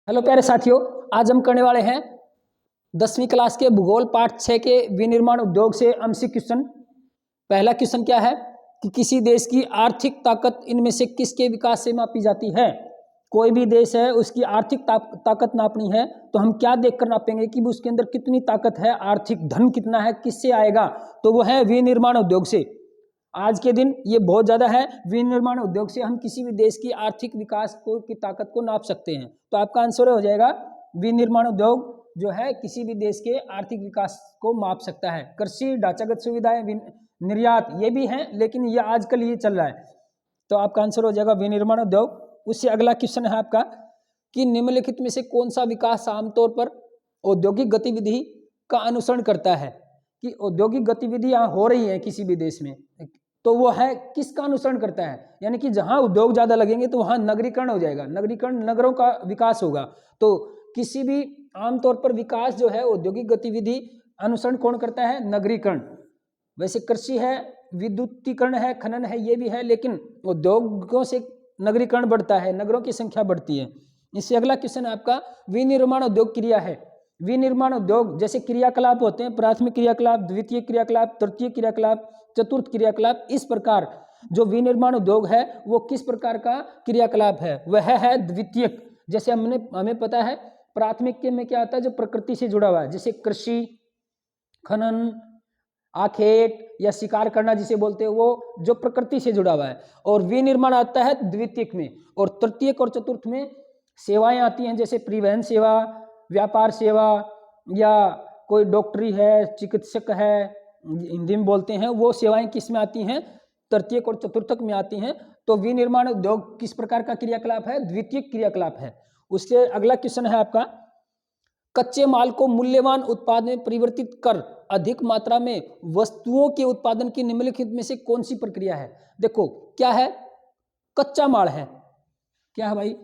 Hello प्यारे साथियों, आज हम करने वाले हैं 10वीं क्लास के भूगोल पाठ 6 के विनिर्माण उद्योग से आंशिक क्वेश्चन। पहला क्वेश्चन क्या है कि किसी देश की आर्थिक ताकत इनमें से किसके विकास से मापी जाती है। कोई भी देश है उसकी आर्थिक ताकत नापनी है तो हम क्या देखकर नापेंगे कि उसके अंदर कितनी ताकत है, आर्थिक धन कितना है, किससे आएगा, तो वो है विनिर्माण उद्योग से। आज के दिन ये बहुत ज़्यादा है। विनिर्माण उद्योग से हम किसी भी देश की आर्थिक विकास को की ताकत को नाप सकते हैं। तो आपका आंसर हो जाएगा विनिर्माण उद्योग जो है किसी भी देश के आर्थिक विकास को माप सकता है। कृषि, ढांचागत सुविधाएं, निर्यात ये भी हैं, लेकिन ये आजकल ये चल रहा है। तो आपका आंसर हो जाएगा विनिर्माण उद्योग। उससे अगला क्वेश्चन है आपका कि निम्नलिखित में से कौन सा विकास आमतौर पर औद्योगिक गतिविधि का अनुसरण करता है। कि औद्योगिक गतिविधियां हो रही है किसी भी देश में तो वो है किसका अनुसरण करता है, यानी कि जहां उद्योग ज्यादा लगेंगे तो वहां नगरीकरण हो जाएगा, नगरीकरण नगरों का विकास होगा। तो किसी भी आमतौर पर विकास जो है औद्योगिक गतिविधि अनुसरण कौन करता है, नगरीकरण। वैसे कृषि है, विद्युतीकरण है, खनन है, ये भी है, लेकिन उद्योगों से नगरीकरण बढ़ता है, नगरों की संख्या बढ़ती है। इससे अगला क्वेश्चन आपका विनिर्माण उद्योग क्रिया है। विनिर्माण उद्योग जैसे क्रियाकलाप होते हैं, प्राथमिक क्रियाकलाप, द्वितीय क्रियाकलाप, तृतीय क्रियाकलाप, चतुर्थ क्रियाकलाप। इस प्रकार जो विनिर्माण उद्योग है वो किस प्रकार का क्रियाकलाप है, वह है द्वितीयक। जैसे हमें पता है प्राथमिक में क्या आता है, जो प्रकृति से जुड़ा हुआ है, जैसे कृषि, खनन, आखेट या शिकार करना जिसे बोलते हैं, वो जो प्रकृति से जुड़ा हुआ है। और विनिर्माण आता है द्वितीयक में। और तृतीयक और चतुर्थ में सेवाएं आती हैं, जैसे परिवहन सेवा, व्यापार सेवा, या कोई डॉक्टरी है, चिकित्सक है, हिंदी में बोलते हैं, वो सेवाएं किस में आती हैं, तृतीयक और चतुर्थक में आती हैं। तो विनिर्माण उद्योग किस प्रकार का क्रियाकलाप है, द्वितीयक क्रियाकलाप है। उससे अगला क्वेश्चन है आपका कच्चे माल को मूल्यवान उत्पाद में परिवर्तित कर अधिक मात्रा में वस्तुओं के उत्पादन की निम्नलिखित में से कौन सी प्रक्रिया है। देखो क्या है, कच्चा माल है, क्या है भाई,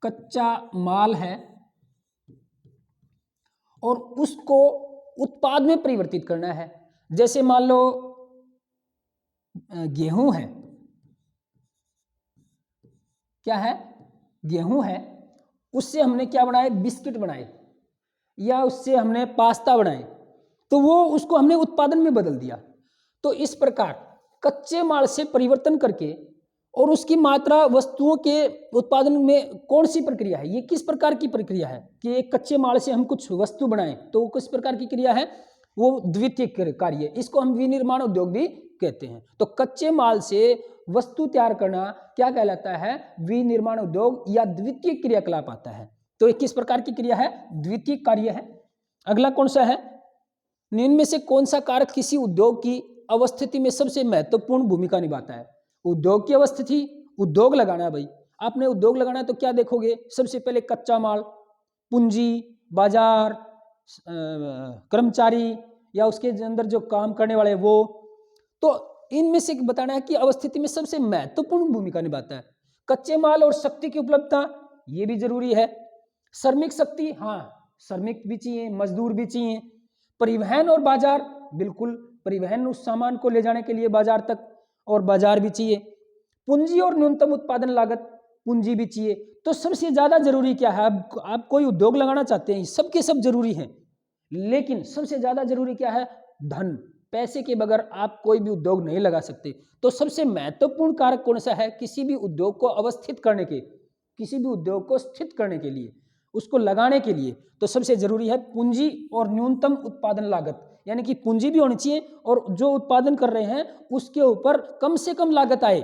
कच्चा माल है, और उसको उत्पाद में परिवर्तित करना है। जैसे मान लो गेहूं है, क्या है, गेहूं है, उससे हमने क्या बनाए, बिस्किट बनाए, या उससे हमने पास्ता बनाए, तो वो उसको हमने उत्पादन में बदल दिया। तो इस प्रकार कच्चे माल से परिवर्तन करके और उसकी मात्रा वस्तुओं के उत्पादन में कौन सी प्रक्रिया है, ये किस प्रकार की प्रक्रिया है कि एक कच्चे माल से हम कुछ वस्तु बनाएं, तो वो किस प्रकार की क्रिया है, वो द्वितीयक कार्य है। इसको हम विनिर्माण उद्योग भी कहते हैं। तो कच्चे माल से वस्तु तैयार करना क्या कहलाता है, विनिर्माण उद्योग या द्वितीय क्रियाकलाप आता है। तो ये किस प्रकार की क्रिया है, द्वितीय कार्य है। अगला कौन सा है, निम्न में से कौन सा कारक किसी उद्योग की अवस्थिति में सबसे महत्वपूर्ण भूमिका निभाता है। उद्योग की अवस्थिति, उद्योग लगाना है भाई, आपने उद्योग लगाना है तो क्या देखोगे, सबसे पहले कच्चा माल, पूंजी, बाजार, कर्मचारी या उसके अंदर जो काम करने वाले वो। तो इनमें से बताना है कि अवस्थिति में सबसे महत्वपूर्ण भूमिका निभाता है। कच्चे माल और शक्ति की उपलब्धता ये भी जरूरी है। श्रमिक शक्ति, हाँ श्रमिक भी चाहिए, मजदूर भी चाहिए। परिवहन और बाजार, बिल्कुल परिवहन उस सामान को ले जाने के लिए बाजार तक, और बाजार भी चाहिए। पूंजी और न्यूनतम उत्पादन लागत, पूंजी भी चाहिए। तो सबसे ज्यादा जरूरी क्या है, आप कोई उद्योग लगाना चाहते हैं, सबके सब जरूरी हैं, लेकिन सबसे ज्यादा जरूरी क्या है, धन। पैसे के बगैर आप कोई भी उद्योग नहीं लगा सकते। तो सबसे महत्वपूर्ण कारक कौन सा है, किसी भी उद्योग को अवस्थित करने के, किसी भी उद्योग को स्थित करने के लिए, उसको लगाने के लिए, तो सबसे जरूरी है पूंजी और न्यूनतम उत्पादन लागत। यानी कि पूंजी भी होनी चाहिए और जो उत्पादन कर रहे हैं उसके ऊपर कम से कम लागत आए।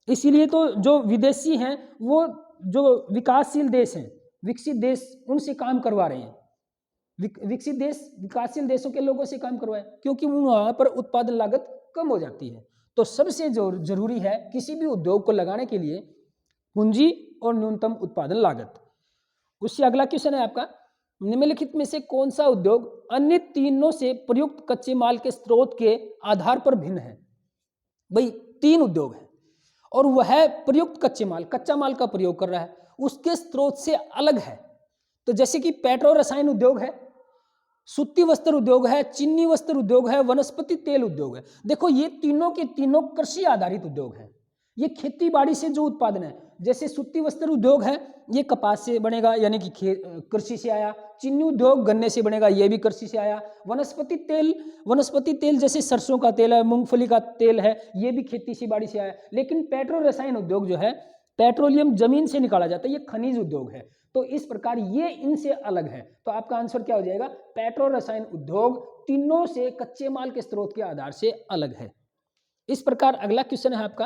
इसीलिए तो जो विदेशी हैं वो जो विकासशील देश हैं, विकसित देश, उनसे काम करवा रहे हैं। विकसित देश विकासशील देशों के लोगों से काम करवाए, क्योंकि वहां पर उत्पादन लागत कम हो जाती है। तो सबसे जो जरूरी है किसी भी उद्योग को लगाने के लिए पूंजी और न्यूनतम उत्पादन लागत। उससे अगला क्वेश्चन है आपका, निम्नलिखित में से कौन सा उद्योग अन्य तीनों से प्रयुक्त कच्चे माल के स्रोत के आधार पर भिन्न है। भाई 3 उद्योग है और वह प्रयुक्त कच्चे माल, कच्चा माल का प्रयोग कर रहा है, उसके स्रोत से अलग है। तो जैसे कि पेट्रो रसायन उद्योग है, सूती वस्त्र उद्योग है, चीनी वस्त्र उद्योग है, वनस्पति तेल उद्योग है। देखो ये तीनों के तीनों कृषि आधारित उद्योग है। ये खेती बाड़ी से जो उत्पादन है, जैसे सूती वस्त्र उद्योग है, ये कपास से बनेगा यानी कि कृषि से आया। चीनी उद्योग गन्ने से बनेगा, ये भी कृषि से आया। वनस्पति तेल जैसे सरसों का तेल है, मूंगफली का तेल है, ये भी खेती से बाड़ी से आया। लेकिन पेट्रो रसायन उद्योग जो है, पेट्रोलियम जमीन से निकाला जाता है, ये खनिज उद्योग है। तो इस प्रकार ये इनसे अलग है। तो आपका आंसर क्या हो जाएगा? पेट्रो रसायन उद्योग तीनों से कच्चे माल के स्रोत के आधार से अलग है। इस प्रकार अगला क्वेश्चन है आपका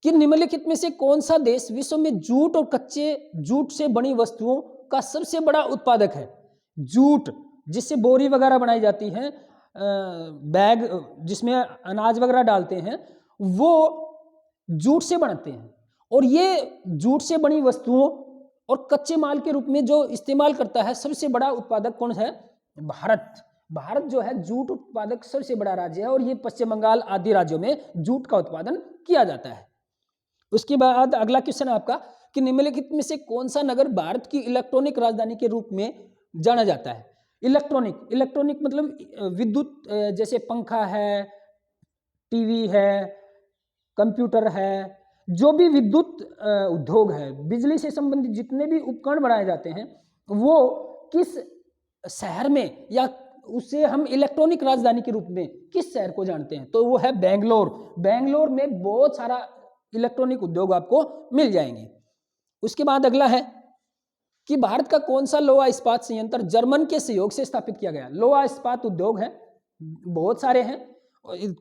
कि निम्नलिखित में से कौन सा देश विश्व में जूट और कच्चे जूट से बनी वस्तुओं का सबसे बड़ा उत्पादक है? जूट जिससे बोरी वगैरह बनाई जाती हैं, बैग जिसमें अनाज वगैरह डालते हैं, वो जूट से बनाते हैं। और ये जूट से बनी वस्तुओं और कच्चे माल के रूप में जो इस्तेमाल करता है, सबसे बड़ा उत्पादक कौन है? भारत। भारत जो है जूट उत्पादक सबसे बड़ा राज्य है और ये पश्चिम बंगाल आदि राज्यों में जूट का उत्पादन किया जाता है। उसके बाद अगला क्वेश्चन है आपका कि निम्नलिखित में से कौन सा नगर भारत की इलेक्ट्रॉनिक राजधानी के रूप में जाना जाता है? इलेक्ट्रॉनिक मतलब विद्युत, जैसे पंखा है, टीवी है, कंप्यूटर है, जो भी विद्युत उद्योग है, बिजली से संबंधित जितने भी उपकरण बनाए जाते हैं, वो किस शहर में या उसे हम इलेक्ट्रॉनिक राजधानी के रूप में किस शहर को जानते हैं? तो वो है बेंगलोर। बेंगलोर में बहुत सारा इलेक्ट्रॉनिक उद्योग आपको मिल जाएंगे। उसके बाद अगला है कि भारत का कौन सा लोहा इस्पात संयंत्र जर्मन के सहयोग से स्थापित किया गया? लोहा इस्पात उद्योग है, बहुत सारे हैं।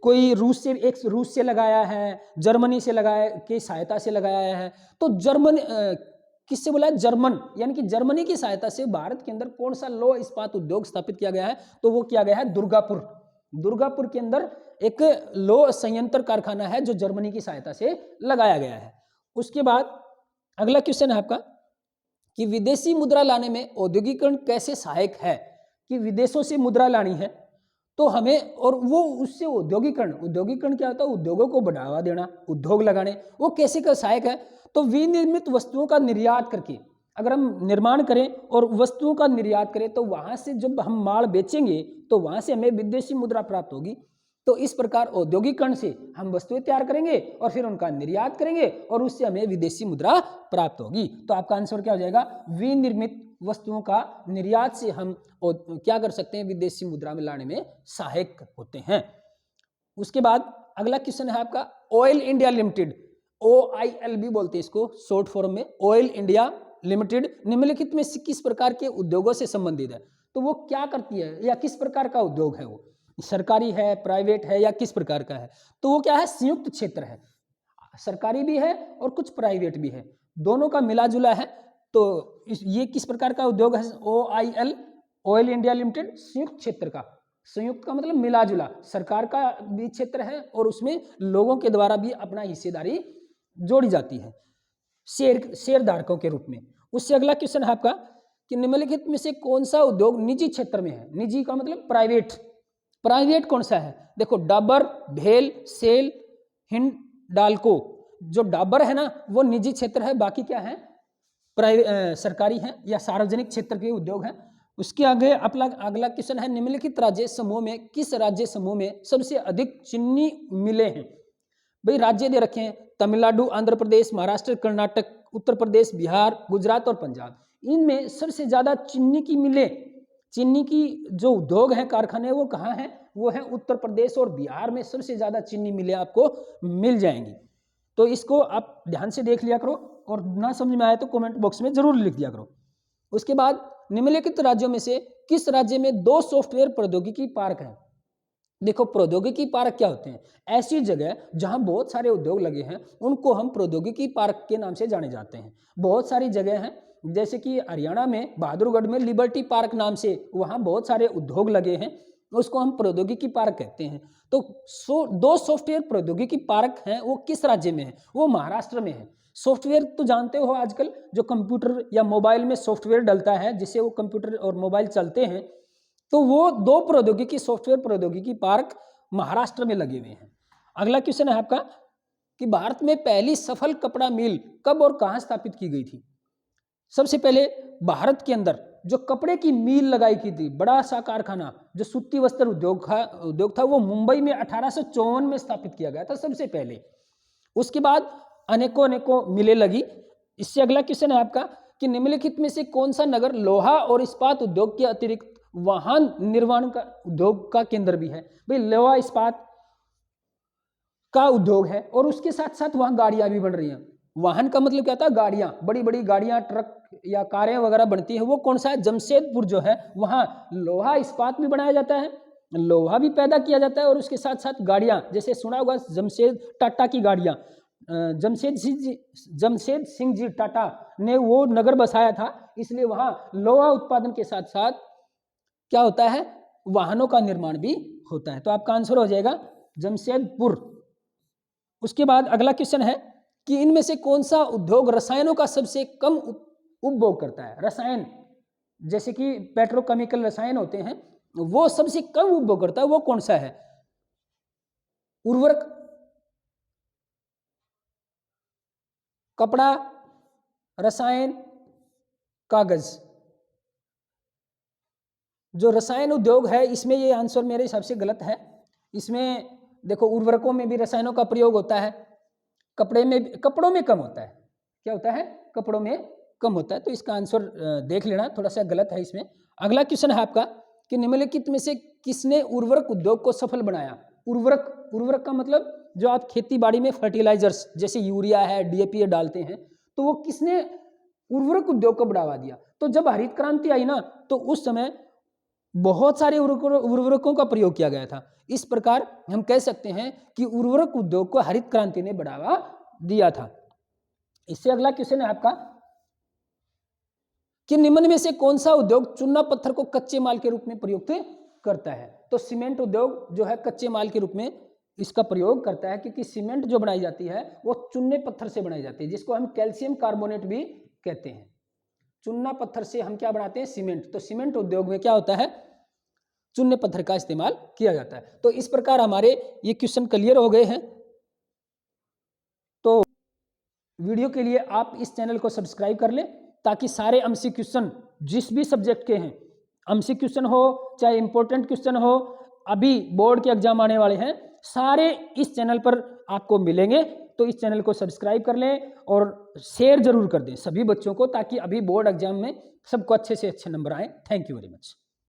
कोई रूस से लगाया है, जर्मनी से लगाया की सहायता से लगाया है। तो जर्मन किससे बोला है? जर्मन, यानी कि जर्मनी की सहायता से भारत के अंदर कौन सा लोह इस्पात उद्योग स्थापित किया गया है? तो वो किया गया है दुर्गापुर। दुर्गापुर के अंदर एक लोह संयंत्र कारखाना है जो जर्मनी की सहायता से लगाया गया है। उसके बाद अगला क्वेश्चन है आपका कि विदेशी मुद्रा लाने में औद्योगिकरण कैसे सहायक है? कि विदेशों से मुद्रा लानी है तो हमें, और वो उससे उद्योगिकरण क्या होता है? उद्योगों को बढ़ावा देना, उद्योग लगाने, वो कैसे का सहायक है? तो विनिर्मित वस्तुओं का निर्यात करके, अगर हम निर्माण करें और वस्तुओं का निर्यात करें तो वहां से जब हम माल बेचेंगे तो वहां से हमें विदेशी मुद्रा प्राप्त होगी। तो इस प्रकार औद्योगिकरण से हम वस्तुएं तैयार करेंगे और फिर उनका निर्यात करेंगे और उससे हमें विदेशी मुद्रा प्राप्त होगी। तो आपका आंसर क्या हो जाएगा? विनिर्मित वस्तुओं का निर्यात से हम क्या कर सकते हैं? विदेशी मुद्रा में लाने में सहायक होते हैं। उसके बाद अगला क्वेश्चन है आपका ऑयल इंडिया लिमिटेड, OIL भी बोलते हैं इसको शॉर्ट फॉर्म में, ऑयल इंडिया लिमिटेड निम्नलिखित में से किस प्रकार के उद्योगों से संबंधित है? तो वो क्या करती है या किस प्रकार का उद्योग है? वो सरकारी है, प्राइवेट है या किस प्रकार का है? तो वो क्या है? संयुक्त क्षेत्र है, सरकारी भी है और कुछ प्राइवेट भी है, दोनों का मिला जुला है। तो ये किस प्रकार का उद्योग है? OIL, ऑयल इंडिया लिमिटेड, संयुक्त क्षेत्र का। संयुक्त का मतलब मिला जुला, सरकार का भी क्षेत्र है और उसमें लोगों के द्वारा भी अपना हिस्सेदारी जोड़ी जाती है शेयर धारकों के रूप में। उससे अगला क्वेश्चन है आपका कि निम्नलिखित में से कौन सा उद्योग निजी क्षेत्र में है? निजी का मतलब प्राइवेट। प्राइवेट कौन सा है? देखो डाबर, भेल, सेल, हिंडाल्को। जो डाबर है ना वो निजी क्षेत्र है, बाकी क्या है? सरकारी है या सार्वजनिक क्षेत्र के उद्योग है। उसके आगे अगला क्वेश्चन है निम्नलिखित राज्य समूह में किस राज्य समूह में सबसे अधिक चीनी मिले हैं? भाई राज्य दे रखे हैं, तमिलनाडु, आंध्र प्रदेश, महाराष्ट्र, कर्नाटक, उत्तर प्रदेश, बिहार, गुजरात और पंजाब। इनमें सबसे ज्यादा चीनी की मिलें, चीनी की जो उद्योग है, कारखाने, वो कहाँ हैं? वो है उत्तर प्रदेश और बिहार में सबसे ज्यादा चीनी मिलें आपको मिल जाएंगी। तो इसको आप ध्यान से देख लिया करो और ना समझ में आए तो कमेंट बॉक्स में जरूर लिख दिया करो। उसके बाद निम्नलिखित राज्यों में से किस राज्य में 2 सॉफ्टवेयर प्रौद्योगिकी पार्क हैं? देखो प्रौद्योगिकी पार्क क्या होते हैं? ऐसी जगह जहां बहुत सारे उद्योग लगे हैं उनको हम प्रौद्योगिकी पार्क के नाम से जाने जाते हैं। बहुत सारी जगह हैं, जैसे कि हरियाणा में बहादुरगढ़ में लिबर्टी पार्क नाम से वहां बहुत सारे उद्योग लगे हैं, उसको हम प्रौद्योगिकी पार्क कहते हैं। तो 2 सॉफ्टवेयर प्रौद्योगिकी पार्क हैं, वो किस राज्य में है? वो महाराष्ट्र में है। सॉफ्टवेयर तो जानते हो आजकल जो कंप्यूटर या मोबाइल में सॉफ्टवेयर डलता है जिससे वो कंप्यूटर और मोबाइल चलते हैं, तो वो 2 प्रौद्योगिकी सॉफ्टवेयर प्रौद्योगिकी पार्क महाराष्ट्र में लगे हुए हैं। अगला क्वेश्चन है आपका कि भारत में पहली सफल कपड़ा मिल कब और कहां स्थापित की गई थी? सबसे पहले भारत के अंदर जो कपड़े की मिल लगाई की थी, बड़ा सा कारखाना जो सूती वस्त्र उद्योग था, वो मुंबई में 1854 में स्थापित किया गया था सबसे पहले। उसके बाद अनेकों अनेकों मिलें लगी। इससे अगला क्वेश्चन है आपका कि निम्नलिखित में से कौन सा नगर लोहा और इस्पात उद्योग के अतिरिक्त वाहन निर्माण का उद्योग का केंद्र भी है। भाई लोहा इस्पात का उद्योग है और उसके साथ साथ वहां गाड़ियां भी बन रही हैं। वाहन का मतलब क्या होता है, गाड़ियां, बड़ी बड़ी गाड़ियां, ट्रक या कारें वगैरह बनती है। वो कौन सा है, जमशेदपुर जो है वहां लोहा इस्पात भी बनाया जाता है, लोहा भी पैदा किया जाता है और उसके साथ साथ गाड़ियां, जैसे सुना होगा जमशेद टाटा की गाड़ियां, जमशेद सिंह जी टाटा ने वो नगर बसाया था, इसलिए वहां लोहा उत्पादन के साथ साथ क्या होता है, वाहनों का निर्माण भी होता है। तो आपका आंसर हो जाएगा जमशेदपुर। उसके बाद अगला क्वेश्चन है कि इनमें से कौन सा उद्योग रसायनों का सबसे कम उपभोग करता है। रसायन जैसे कि पेट्रोकेमिकल रसायन होते हैं, वो सबसे कम उपभोग करता है, वो कौन सा है। उर्वरक, कपड़ा, रसायन, कागज। जो रसायन उद्योग है इसमें ये आंसर मेरे हिसाब से गलत है। इसमें देखो उर्वरकों में भी रसायनों का प्रयोग होता है, कपड़ों में कम होता है। क्या होता है, कपड़ों में कम होता है। तो इसका आंसर देख लेना, थोड़ा सा गलत है इसमें। अगला क्वेश्चन है आपका कि निम्नलिखित में से किसने उर्वरक उद्योग को सफल बनाया। उर्वरक का मतलब जो आप खेती बाड़ी में फर्टिलाइजर्स जैसे यूरिया है, डीएपी डालते हैं, तो वो किसने उर्वरक उद्योग को बढ़ावा दिया। तो जब हरित क्रांति आई ना, तो उस समय बहुत सारे उर्वरकों का प्रयोग किया गया था। इस प्रकार हम कह सकते हैं कि उर्वरक उद्योग को हरित क्रांति ने बढ़ावा दिया था। इससे अगला क्वेश्चन है आपका कि निम्न में से कौन सा उद्योग चूना पत्थर को कच्चे माल के रूप में प्रयुक्त करता है। तो सीमेंट उद्योग जो है कच्चे माल के रूप में इसका प्रयोग करता है, क्योंकि सीमेंट जो बनाई जाती है वो चूने पत्थर से बनाई जाती है, जिसको हम कैल्शियम कार्बोनेट भी कहते हैं। चूना पत्थर से हम क्या बनाते हैं, सीमेंट। तो सीमेंट उद्योग में क्या होता है, चूने पत्थर का इस्तेमाल किया जाता है। तो इस प्रकार हमारे ये क्वेश्चन क्लियर हो गए हैं। तो वीडियो के लिए आप इस चैनल को सब्सक्राइब कर लें, ताकि सारे एमसी क्वेश्चन जिस भी सब्जेक्ट के हैं, एमसी क्वेश्चन हो चाहे इंपॉर्टेंट क्वेश्चन हो, अभी बोर्ड के एग्जाम आने वाले हैं, सारे इस चैनल पर आपको मिलेंगे। तो इस चैनल को सब्सक्राइब कर लें और शेयर जरूर कर दें सभी बच्चों को, ताकि अभी बोर्ड एग्जाम में सबको अच्छे से अच्छे नंबर आए। Thank you very much.